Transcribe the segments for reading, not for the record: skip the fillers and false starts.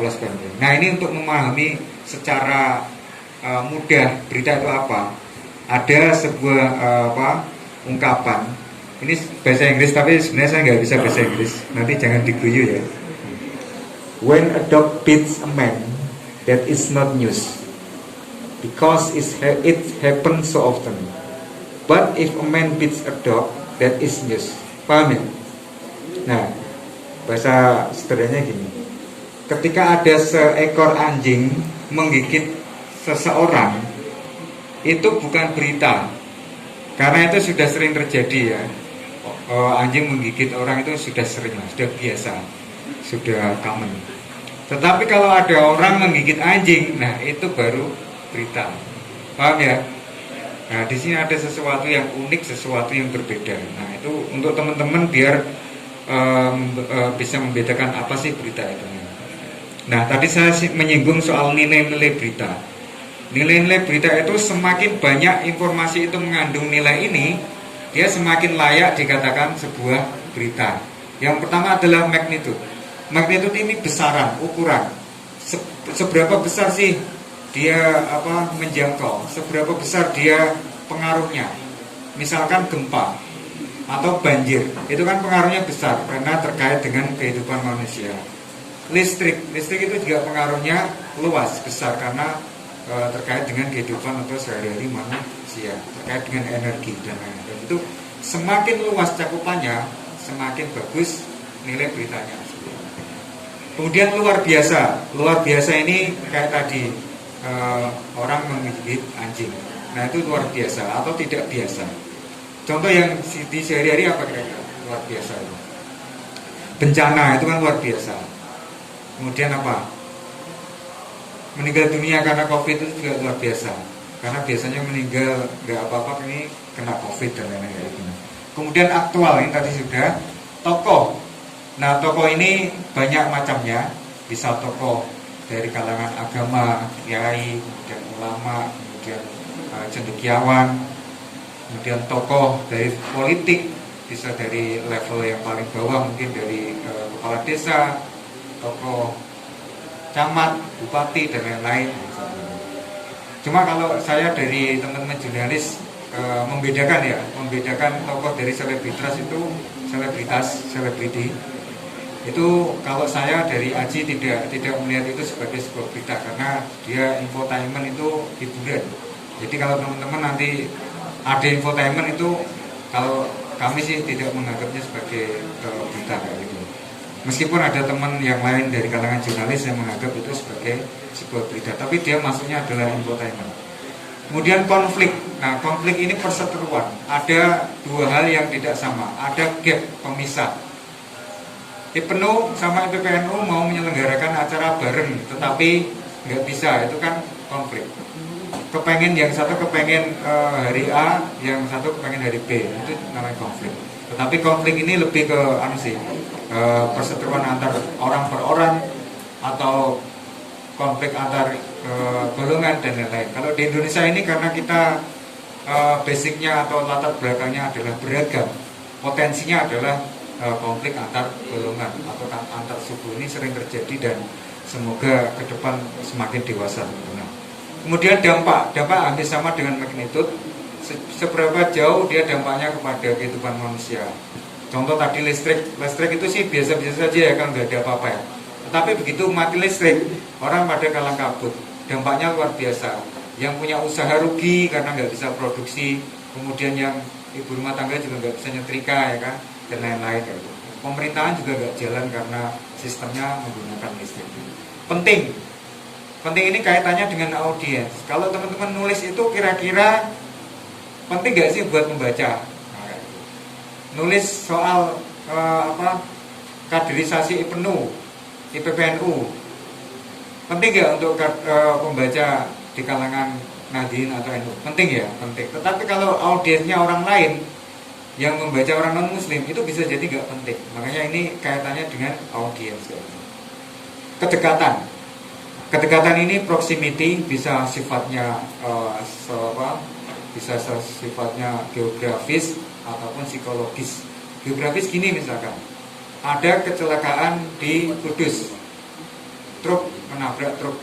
polos banding. Nah, ini untuk memahami secara mudah berita itu apa. Ada sebuah ungkapan. Ini bahasa Inggris tapi sebenarnya saya nggak bisa bahasa Inggris. Nanti jangan diguyu ya. When a dog beats a man, that is not news, because it happens so often. But if a man beats a dog, that is news. Paham ya? Nah, bahasa sederhananya gini. Ketika ada seekor anjing menggigit seseorang, itu bukan berita, karena itu sudah sering terjadi ya. Anjing menggigit orang itu sudah sering, sudah biasa, sudah common. Tetapi kalau ada orang menggigit anjing, nah itu baru berita. Paham ya? Nah, di sini ada sesuatu yang unik, sesuatu yang berbeda. Nah, itu untuk teman-teman biar bisa membedakan apa sih berita itu. Nah, tadi saya menyinggung soal nilai-nilai berita. Nilai-nilai berita itu semakin banyak informasi itu mengandung nilai ini, dia semakin layak dikatakan sebuah berita. Yang pertama adalah magnitude. Magnitude ini besaran, ukuran. Seberapa besar sih dia menjangkau, seberapa besar dia pengaruhnya. Misalkan gempa atau banjir, itu kan pengaruhnya besar karena terkait dengan kehidupan manusia. Listrik itu juga pengaruhnya luas, besar karena terkait dengan kehidupan atau sehari-hari manusia, terkait dengan energi dan lain-lain. Itu semakin luas cakupannya, semakin bagus nilai beritanya. Kemudian luar biasa ini kayak tadi orang menggigit anjing. Nah, itu luar biasa atau tidak biasa. Contoh yang di sehari-hari apa kira-kira luar biasa itu? Bencana itu kan luar biasa. Kemudian apa? Meninggal dunia karena COVID itu juga luar biasa. Karena biasanya meninggal nggak apa-apa, ini kena COVID dan lain-lain. Kemudian aktual, ini tadi sudah. Tokoh. Nah, tokoh ini banyak macamnya. Bisa tokoh dari kalangan agama, kiai, kemudian ulama, kemudian cendekiawan, kemudian tokoh dari politik, bisa dari level yang paling bawah, mungkin dari kepala desa, tokoh camat, bupati dan lain-lain. Cuma kalau saya dari teman-teman jurnalis membedakan tokoh dari selebriti itu, kalau saya dari Aji tidak melihat itu sebagai sebuah berita, karena dia infotainment, itu hiburan. Jadi kalau teman-teman nanti ada infotainment itu, kalau kami sih tidak menganggapnya sebagai berita kayak gitu. Meskipun ada teman yang lain dari kalangan jurnalis yang menganggap itu sebagai sebuah berita, tapi dia maksudnya adalah infotainment. Kemudian konflik. Nah, konflik ini perseteruan. Ada dua hal yang tidak sama. Ada gap pemisah. IPNU sama IPPNU mau menyelenggarakan acara bareng, tetapi nggak bisa. Itu kan konflik. Yang satu kepengen hari A, yang satu kepengen hari B. Itu namanya konflik. Tetapi konflik ini lebih ke perseteruan antar orang per orang, atau konflik antar golongan dan lain-lain. Kalau di Indonesia ini karena kita basicnya atau latar belakangnya adalah beragam, potensinya adalah konflik antar golongan atau antar suku ini sering terjadi, dan semoga ke depan semakin dewasa. Nah, kemudian dampak hampir sama dengan magnitude. Seberapa jauh dia dampaknya kepada kehidupan manusia. Contoh tadi listrik itu sih biasa-biasa saja ya, kan nggak ada apa-apa ya. Tetapi begitu mati listrik, orang pada kalang kabut. Dampaknya luar biasa. Yang punya usaha rugi karena nggak bisa produksi, kemudian yang ibu rumah tangga juga nggak bisa nyetrika ya kan, dan lain-lain. Pemerintahan juga nggak jalan karena sistemnya menggunakan listrik. Penting ini kaitannya dengan audiens. Kalau teman-teman nulis itu kira-kira penting nggak sih buat membaca? Nulis soal kaderisasi IPNU, IPPNU, penting nggak untuk pembaca di kalangan Nahdien atau NU? Penting ya, penting. Tetapi kalau audiensnya orang lain yang membaca orang non muslim, itu bisa jadi nggak penting. Makanya ini kaitannya dengan audiens. Kedekatan ini proximity, bisa sifatnya bisa sifatnya geografis ataupun psikologis. Geografis gini, misalkan ada kecelakaan di Kudus, truk menabrak truk.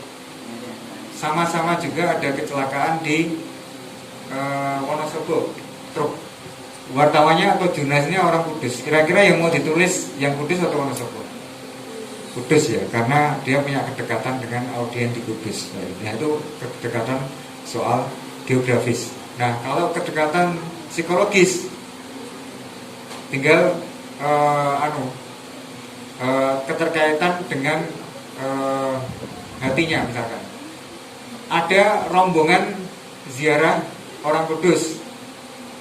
Sama-sama juga ada kecelakaan di Wonosobo, truk. Wartawannya atau jurnalisnya orang Kudus. Kira-kira yang mau ditulis yang Kudus atau Wonosobo? Kudus ya, karena dia punya kedekatan dengan audiens di Kudus. Nah, itu kedekatan soal geografis. Nah, kalau kedekatan psikologis, tinggal keterkaitan dengan hatinya misalkan. Ada rombongan ziarah orang Kudus.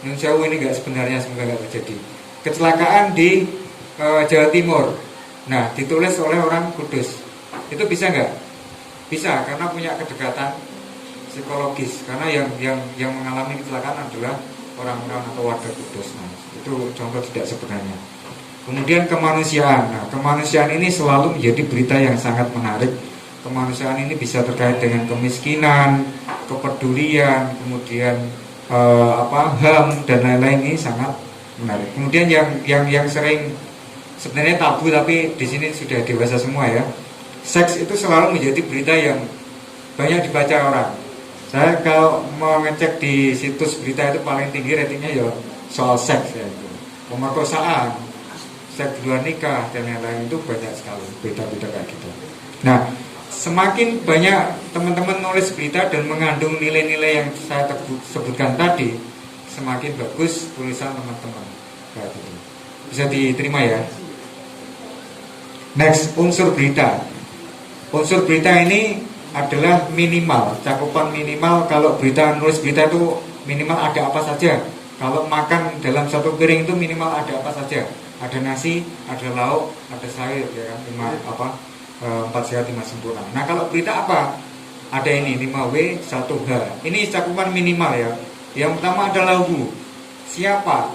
Nun Sewu ini nggak sebenarnya, semoga nggak terjadi. Kecelakaan di Jawa Timur. Nah, ditulis oleh orang Kudus. Itu bisa nggak? Bisa, karena punya kedekatan psikologis. Karena yang mengalami kecelakaan adalah orang-orang atau warga Kudus. Nah, itu contoh tidak sebenarnya. Kemudian kemanusiaan. Nah, kemanusiaan ini selalu menjadi berita yang sangat menarik. Kemanusiaan ini bisa terkait dengan kemiskinan, kepedulian, kemudian HAM dan lain-lain, ini sangat menarik. Kemudian yang sering sebenarnya tabu tapi di sini sudah dewasa semua ya. Seks itu selalu menjadi berita yang banyak dibaca orang. Saya kalau mau ngecek di situs berita itu paling tinggi ratingnya ya soal seks ya, pemerkosaan, seks di luar nikah dan lain-lain, itu banyak sekali berita-berita kayak gitu. Nah, semakin banyak teman-teman nulis berita dan mengandung nilai-nilai yang saya sebutkan tadi, semakin bagus tulisan teman-teman kayak gitu. Bisa diterima ya. Next, unsur berita. Unsur berita ini adalah minimal, cakupan minimal. Kalau berita, nulis berita itu minimal ada apa saja. Kalau makan dalam satu piring itu minimal ada apa saja. Ada nasi, ada lauk, ada sayur, ya kan? 4 sehat 5 sempurna. Nah, kalau berita apa? Ada ini 5W 1H. Ini cakupan minimal ya. Yang pertama adalah who. Siapa?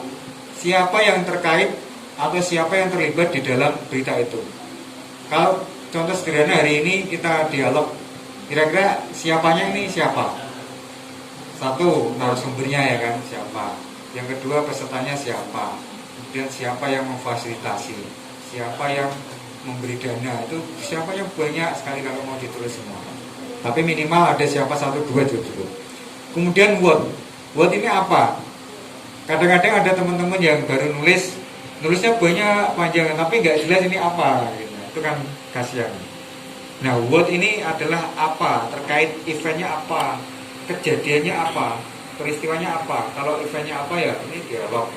Siapa yang terkait atau siapa yang terlibat di dalam berita itu. Kalau contoh sederhana hari ini kita dialog, kira-kira siapanya ini siapa? Satu, narasumbernya ya kan, siapa? Yang kedua, pesertanya siapa? Kemudian siapa yang memfasilitasi? Siapa yang memberi dana? Itu siapa yang banyak sekali kalau mau ditulis semua. Tapi minimal ada siapa, 1, 2 cukup. Kemudian what? What ini apa? Kadang-kadang ada teman-teman yang baru nulisnya banyak panjang tapi nggak jelas ini apa gitu. Itu kan kasihan. Nah, what ini adalah apa? Terkait eventnya apa? Kejadiannya apa? Peristiwanya apa? Kalau eventnya apa ya ini dialog.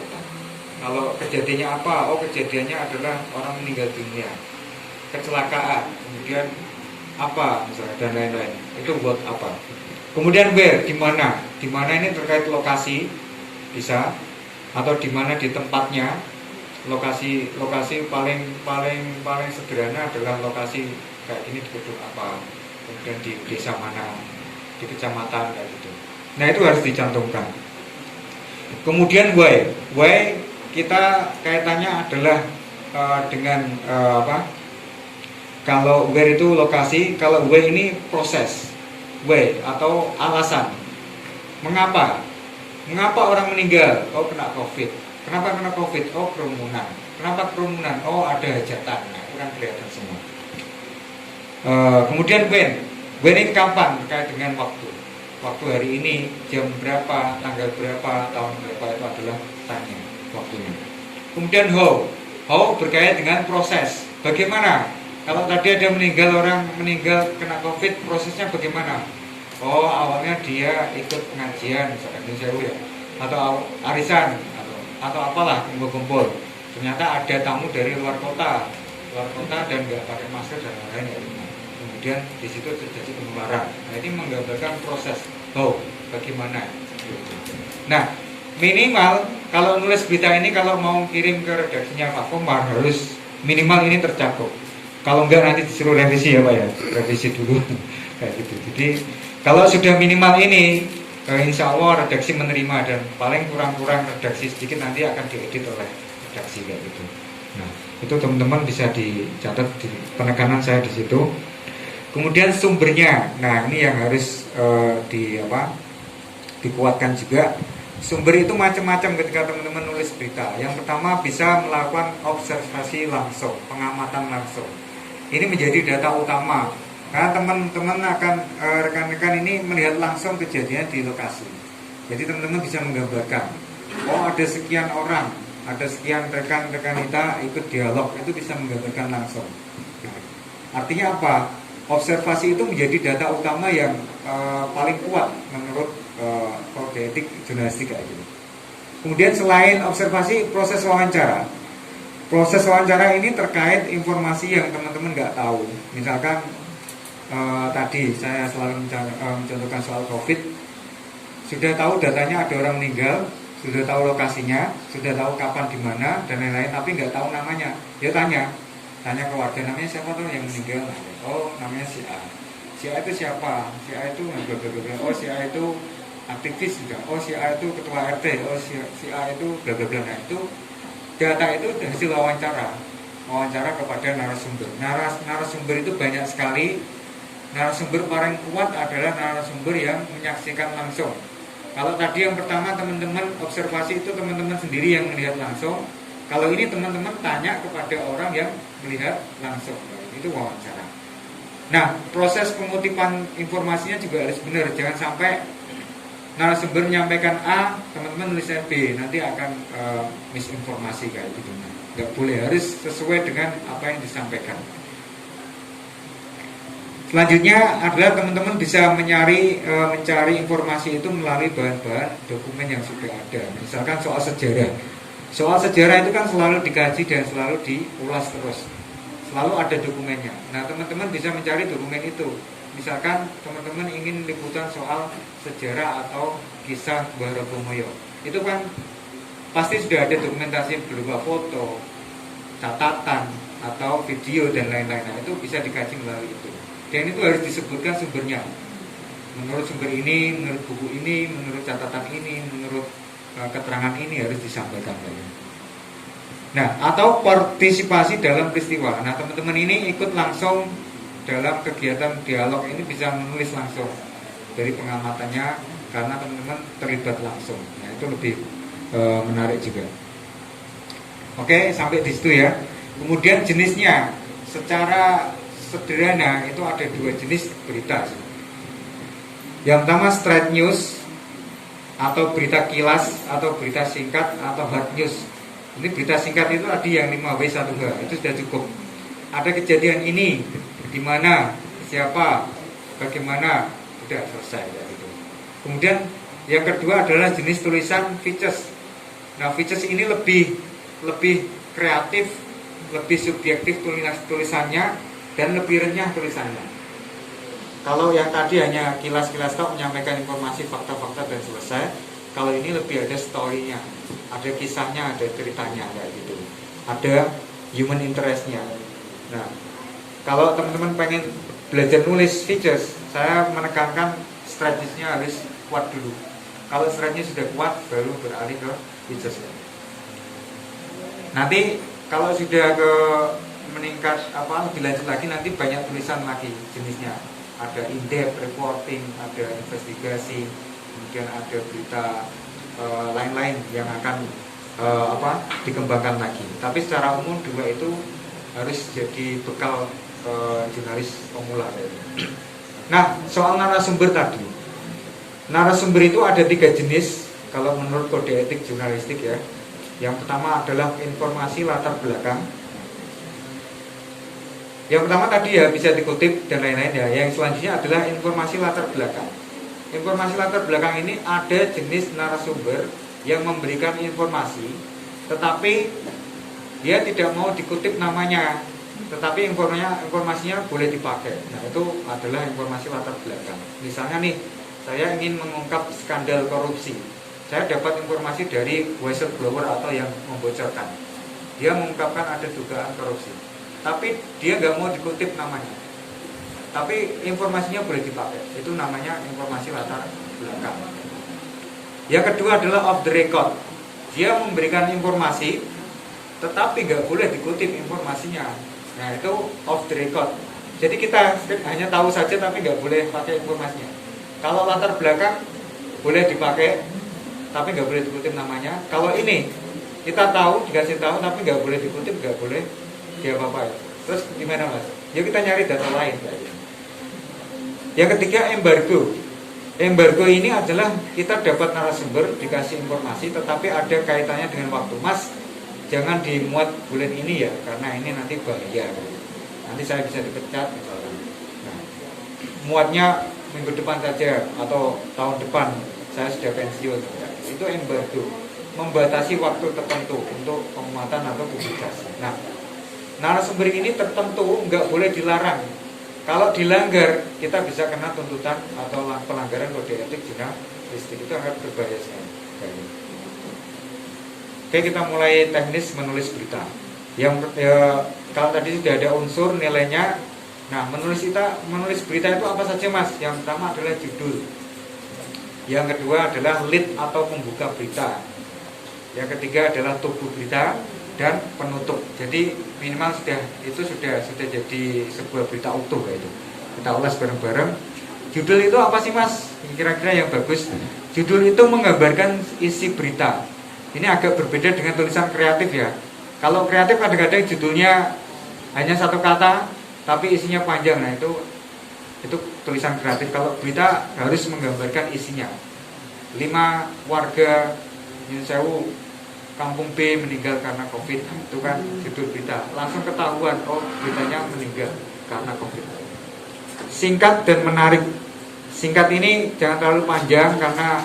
Kalau kejadiannya apa? Oh, kejadiannya adalah orang meninggal dunia, kecelakaan, kemudian apa misalnya dan lain-lain. Itu what apa. Kemudian where, di mana? Di mana ini terkait lokasi bisa, atau di mana di tempatnya. Lokasi paling sederhana adalah lokasi kayak gini di gedung apa, kemudian di desa mana, di kecamatan kayak gitu. Nah, itu harus dicantumkan. Kemudian why kita kaitannya adalah dengan apa? Kalau where itu lokasi, kalau why ini proses. Why atau alasan. Mengapa? Mengapa orang meninggal? Oh, kena COVID. Kenapa kena COVID? Oh, kerumunan. Kenapa kerumunan? Oh, ada hajatan. Nah, itu kan kelihatan semua. Kemudian when ini kapan? Terkait dengan waktu. Waktu hari ini, jam berapa, tanggal berapa, tahun berapa, itu adalah tanya waktunya. Kemudian how berkait dengan proses. Bagaimana? Kalau tadi ada orang meninggal kena COVID, prosesnya bagaimana? Oh, awalnya dia ikut pengajian, misalkan di Sewu ya, atau arisan, atau apalah, kumpul-kumpul. Ternyata ada tamu dari luar kota dan nggak pakai masker dan lain-lain ya. Kemudian di situ terjadi penularan. Nah, ini menggambarkan proses. Bagaimana? Nah, minimal kalau nulis berita ini, kalau mau kirim ke redaksinya Pak Komar, harus minimal ini tercakup. Kalau enggak nanti disuruh revisi ya Pak ya, revisi dulu kayak gitu. Jadi kalau sudah minimal ini, insya Allah redaksi menerima, dan paling kurang-kurang redaksi sedikit nanti akan diedit oleh redaksi kayak gitu. Nah, itu teman-teman bisa dicatat di penekanan saya di situ. Kemudian sumbernya, nah ini yang harus dikuatkan juga. Sumber itu macam-macam ketika teman-teman nulis berita. Yang pertama bisa melakukan observasi langsung, pengamatan langsung. Ini menjadi data utama Karena teman-teman akan rekan-rekan ini melihat langsung kejadian di lokasi. Jadi teman-teman bisa menggambarkan, oh ada sekian orang, ada sekian rekan-rekan kita ikut dialog, itu bisa menggambarkan langsung. Artinya apa? Observasi itu menjadi data utama yang paling kuat menurut kode etik jurnalistik kayak gitu. Kemudian selain observasi, proses wawancara. Proses wawancara ini terkait informasi yang teman-teman nggak tahu. Misalkan tadi saya selalu mencontohkan soal COVID. Sudah tahu datanya ada orang meninggal, sudah tahu lokasinya, sudah tahu kapan di mana dan lain-lain, tapi nggak tahu namanya. Ya tanya ke warga, namanya siapa tuh yang meninggal? Oh, namanya si A. Si A itu siapa? Si A itu oh si A itu aktivis juga. Oh si A itu ketua RT. Oh si A itu bla bla bla. Nah itu data itu hasil wawancara kepada narasumber. Narasumber itu banyak sekali. Narasumber paling kuat adalah narasumber yang menyaksikan langsung. Kalau tadi yang pertama teman-teman observasi itu teman-teman sendiri yang melihat langsung. Kalau ini teman-teman tanya kepada orang yang melihat langsung. Itu wawancara. Nah, proses pengutipan informasinya juga harus benar. Jangan sampai narasumber menyampaikan A, teman-teman nulisnya B, nanti akan misinformasi kayak gitu. Nggak boleh, harus sesuai dengan apa yang disampaikan. Selanjutnya adalah teman-teman bisa mencari informasi itu melalui bahan-bahan dokumen yang sudah ada. Misalkan soal sejarah. Soal sejarah itu kan selalu dikaji dan selalu diulas terus. Selalu ada dokumennya. Nah, teman-teman bisa mencari dokumen itu. Misalkan teman-teman ingin liputan soal sejarah atau kisah Bharatamayu. Itu kan pasti sudah ada dokumentasi berupa foto, catatan, atau video dan lain-lain. Nah, itu bisa dikaji melalui itu. Dan itu harus disebutkan sumbernya. Menurut sumber ini, menurut buku ini, menurut catatan ini, menurut keterangan ini harus disampaikan. Nah, atau partisipasi dalam peristiwa. Nah, teman-teman ini ikut langsung dalam kegiatan dialog ini, bisa menulis langsung dari pengamatannya karena teman-teman terlibat langsung. Nah, itu lebih menarik juga. Oke, sampai di situ ya. Kemudian jenisnya secara sederhana itu ada dua jenis berita. Yang pertama straight news atau berita kilas atau berita singkat atau hard news. Ini berita singkat itu tadi yang 5W1H itu sudah cukup. Ada kejadian ini di mana, siapa, bagaimana, sudah selesai gitu. Kemudian yang kedua adalah jenis tulisan features. Nah, features ini lebih kreatif, lebih subjektif tulisannya dan lebih renyah tulisannya. Kalau yang tadi hanya kilas-kilas tok menyampaikan informasi fakta-fakta dan selesai, kalau ini lebih ada story-nya, ada kisahnya, ada ceritanya kayak gitu. Ada human interest-nya. Nah, kalau teman-teman pengen belajar nulis features, saya menekankan strategisnya harus kuat dulu. Kalau strateginya sudah kuat, baru beralih ke features. Nanti kalau sudah ke meningkat lebih lanjut lagi, nanti banyak tulisan lagi jenisnya. Ada in-depth reporting, ada investigasi, kemudian ada berita lain-lain yang akan dikembangkan lagi. Tapi secara umum dua itu harus jadi bekal jurnalis pemula. Nah, soal narasumber tadi. Narasumber itu ada 3 jenis kalau menurut kode etik jurnalistik ya. Yang pertama adalah informasi latar belakang. Yang pertama tadi ya bisa dikutip dan lain-lain ya. Yang selanjutnya adalah informasi latar belakang. Informasi latar belakang ini ada jenis narasumber yang memberikan informasi, tetapi dia tidak mau dikutip namanya, tetapi informasinya boleh dipakai. Nah, itu adalah informasi latar belakang. Misalnya nih, saya ingin mengungkap skandal korupsi. Saya dapat informasi dari whistleblower atau yang membocorkan. Dia mengungkapkan ada dugaan korupsi, tapi dia nggak mau dikutip namanya, tapi informasinya boleh dipakai. Itu namanya informasi latar belakang. Yang kedua adalah off the record. Dia memberikan informasi, tetapi nggak boleh dikutip informasinya. Nah, itu off the record. Jadi kita hanya tahu saja, tapi nggak boleh pakai informasinya. Kalau latar belakang boleh dipakai, tapi nggak boleh dikutip namanya. Kalau ini kita tahu, dikasih tahu, tapi nggak boleh dikutip, nggak boleh dia apa-apa. Terus gimana mas? Ya kita nyari data lain. Yang ketiga, embargo. Embargo ini adalah kita dapat narasumber, dikasih informasi, tetapi ada kaitannya dengan waktu. Mas, jangan dimuat bulan ini ya, karena ini nanti bahaya. Nanti saya bisa dipecat misalkan. Nah, muatnya minggu depan saja atau tahun depan saya sudah pensiun. Itu embargo, membatasi waktu tertentu untuk pemuatan atau publikasi. Nah, narasumber ini tertentu nggak boleh dilarang. Kalau dilanggar, kita bisa kena tuntutan atau pelanggaran kode etik jurnalistik. Itu akan berbahaya sekali. Oke, kita mulai teknis menulis berita. Kalau tadi sudah ada unsur nilainya. Nah, menulis berita itu apa saja, Mas? Yang pertama adalah judul. Yang kedua adalah lead atau pembuka berita. Yang ketiga adalah tubuh berita dan penutup. Jadi minimal sudah jadi sebuah berita utuh kayak itu. Kita ulas bareng-bareng. Judul itu apa sih, Mas? Kira-kira yang bagus. Judul itu menggambarkan isi berita. Ini agak berbeda dengan tulisan kreatif ya. Kalau kreatif kadang-kadang judulnya hanya satu kata tapi isinya panjang. Nah, itu tulisan kreatif. Kalau berita harus menggambarkan isinya. 5 warga Nyun Sewu Kampung B meninggal karena COVID. Itu kan judul berita. Langsung ketahuan, oh beritanya meninggal karena COVID. Singkat dan menarik. Singkat ini jangan terlalu panjang karena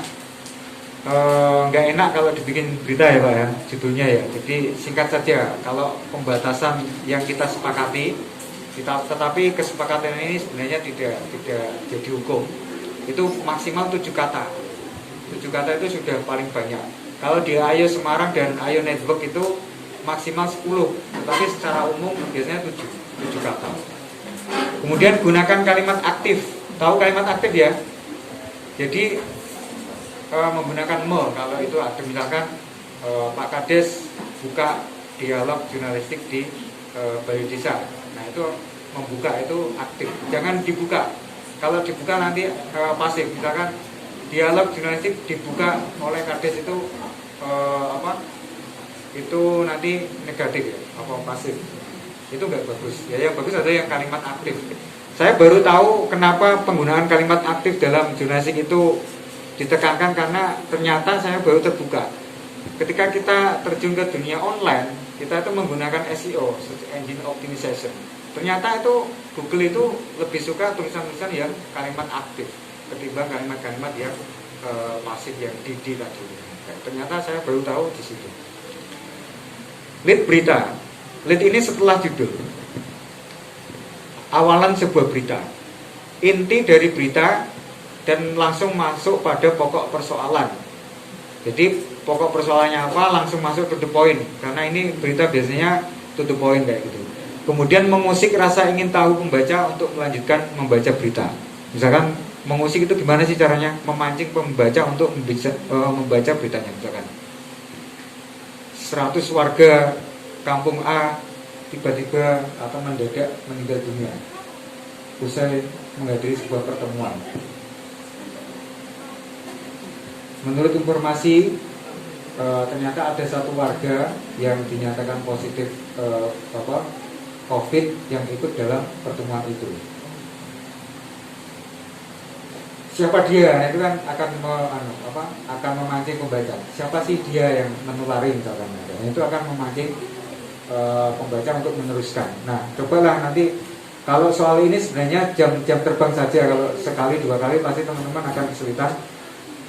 nggak enak kalau dibikin berita ya Pak ya, judulnya ya. Jadi singkat saja. Kalau pembatasan yang kita sepakati, tetapi kesepakatan ini sebenarnya tidak jadi hukum. Itu maksimal 7 kata. 7 kata itu sudah paling banyak. Kalau di Ayo Semarang dan Ayo Network itu maksimal 10, tetapi secara umum biasanya 7 kata. Kemudian gunakan kalimat aktif. Tahu kalimat aktif ya? Jadi menggunakan me. Kalau itu ada misalkan Pak Kades buka dialog jurnalistik di Balai Desa. Nah, itu membuka itu aktif. Jangan dibuka. Kalau dibuka nanti pasif. Misalkan dialog jurnalistik dibuka oleh Kades itu itu nanti negatif ya, pasif. Itu nggak bagus. Ya, yang bagus ada yang kalimat aktif. Saya baru tahu kenapa penggunaan kalimat aktif dalam jurnalistik itu ditekankan, karena ternyata saya baru terbuka. Ketika kita terjun ke dunia online, kita itu menggunakan SEO, Search Engine Optimization. Ternyata itu Google itu lebih suka tulisan-tulisan yang kalimat aktif ketimbang kalimat-kalimat yang pasif yang tadi. Ternyata saya baru tahu di situ. Lead berita. Lead ini setelah judul. Awalan sebuah berita. Inti dari berita dan langsung masuk pada pokok persoalan. Jadi pokok persoalannya apa, langsung masuk to the point. Karena ini berita biasanya to the point kayak gitu. Kemudian mengusik rasa ingin tahu pembaca untuk melanjutkan membaca berita. Misalkan mengusik itu gimana sih caranya? Memancing pembaca untuk membaca beritanya. Misalkan 100 warga kampung A tiba-tiba atau mendadak meninggal dunia usai menghadiri sebuah pertemuan. Menurut informasi ternyata ada satu warga yang dinyatakan positif COVID yang ikut dalam pertemuan itu. Siapa dia? Nah, itu kan akan memancing pembaca. Siapa sih dia yang menulari misalkan? Nah, itu akan memancing pembaca untuk meneruskan. Nah, cobalah nanti kalau soal ini sebenarnya jam terbang saja. Kalau sekali 2 kali pasti teman-teman akan kesulitan.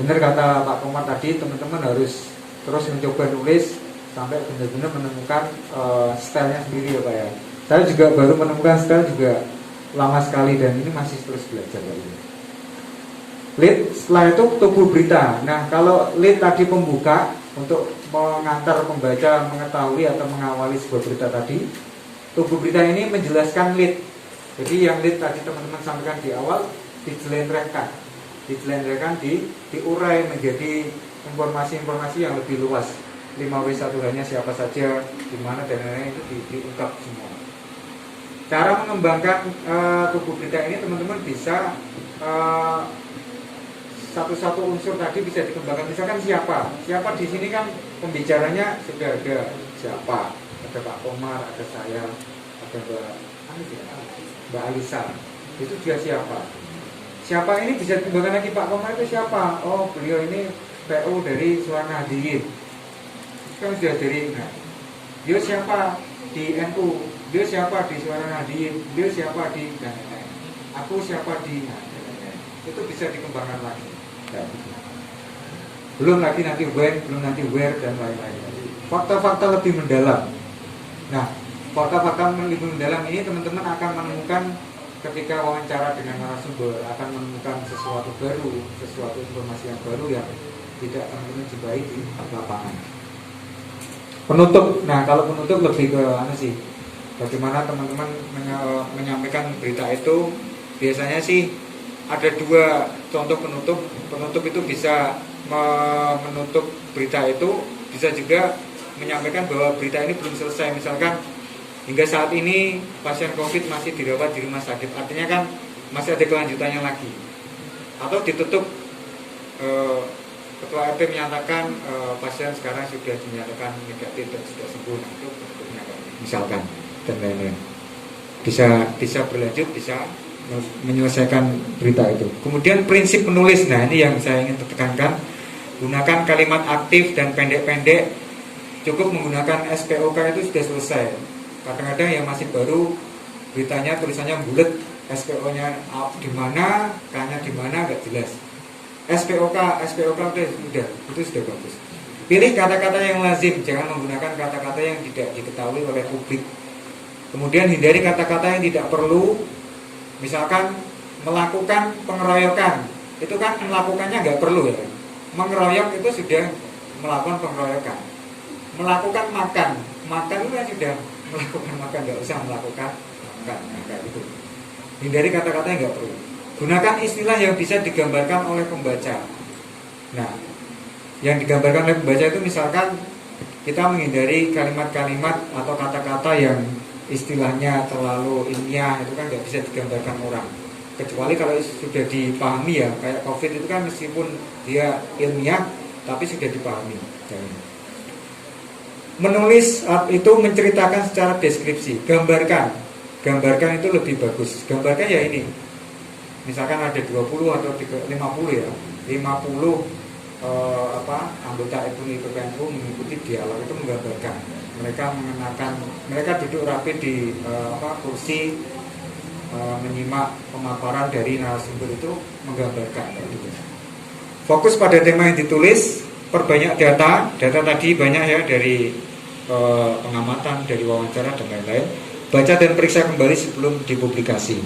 Benar kata Pak Komar tadi, teman-teman harus terus mencoba nulis sampai benar-benar menemukan stylenya sendiri ya Pak ya. Saya juga baru menemukan style juga lama sekali dan ini masih terus belajar Pak ini. Lead, setelah itu tubuh berita. Nah, kalau lead tadi pembuka untuk mengantar pembaca mengetahui atau mengawali sebuah berita tadi, tubuh berita ini menjelaskan lead. Jadi yang lead tadi teman-teman sampaikan di awal dijelentrehkan, diurai menjadi informasi-informasi yang lebih luas. 5W1H-nya siapa saja, di mana dan lain-lain itu diungkap semua. Cara mengembangkan tubuh berita ini teman-teman bisa satu-satu unsur tadi bisa dikembangkan. Misalkan siapa di sini kan pembicaranya sudah ada siapa, ada Pak Komar, ada saya, ada Mbak Alisa. Itu dia siapa? Siapa ini bisa dikembangkan lagi, Pak Komar itu siapa? Oh, beliau ini PU dari Suara Nahdliyin. Kan sudah dari, nah, dia siapa di NU, dia siapa di Suara Nahdliyin, dia siapa di, dan lain-lain. Aku siapa di, nah, dan lain-lain. Itu bisa dikembangkan lagi. Ya, belum lagi nanti when, belum nanti where, dan lain-lain. Fakta-fakta lebih mendalam. Nah, fakta-fakta lebih mendalam ini teman-teman akan menemukan ketika wawancara dengan narasumber, akan menemukan sesuatu baru, sesuatu informasi yang baru yang tidak teman-teman jumpai di lapangan. Penutup, nah kalau penutup lebih ke sih, bagaimana teman-teman menyampaikan berita itu. Biasanya sih ada dua contoh penutup. Penutup itu bisa menutup berita itu, bisa juga menyampaikan bahwa berita ini belum selesai. Misalkan hingga saat ini pasien COVID masih dirawat di rumah sakit, artinya kan masih ada kelanjutannya lagi. Atau ditutup, Ketua RT menyatakan pasien sekarang sudah dinyatakan negatif dan sudah sembuh, itu bentuknya misalkan, dan lain-lain. Bisa berlanjut, bisa menyelesaikan berita itu. Kemudian prinsip menulis, nah ini yang saya ingin tekankan, gunakan kalimat aktif dan pendek-pendek. Cukup menggunakan SPOK itu sudah selesai. Kadang-kadang yang masih baru beritanya tulisannya bulat, SPO-nya di mana, K-nya di mana nggak jelas. SPOK udah, itu sudah bagus. Pilih kata-kata yang lazim, jangan menggunakan kata-kata yang tidak diketahui oleh publik. Kemudian hindari kata-kata yang tidak perlu. Misalkan melakukan pengeroyokan, itu kan melakukannya nggak perlu ya. Mengeroyok itu sudah melakukan pengeroyokan. Melakukan makan itu kan sudah melakukan makan, nggak usah melakukan makan, nah, kayak itu. Hindari kata-kata yang nggak perlu. Gunakan istilah yang bisa digambarkan oleh pembaca. Nah, yang digambarkan oleh pembaca itu misalkan kita menghindari kalimat-kalimat atau kata-kata yang istilahnya terlalu ilmiah, itu kan nggak bisa digambarkan orang. Kecuali kalau sudah dipahami ya, kayak COVID itu kan meskipun dia ilmiah, tapi sudah dipahami. Menulis itu menceritakan secara deskripsi. Gambarkan itu lebih bagus. Gambarkan ya ini, misalkan ada 20 atau 50 ya, 50 anggota FUNI PPNU mengikuti dialog, itu menggambarkan. Mereka duduk rapi di kursi, menyimak pemaparan dari narasumber, itu menggambarkan. Fokus pada tema yang ditulis, perbanyak data tadi banyak ya, dari pengamatan, dari wawancara dan lain-lain. Baca dan periksa kembali sebelum dipublikasi.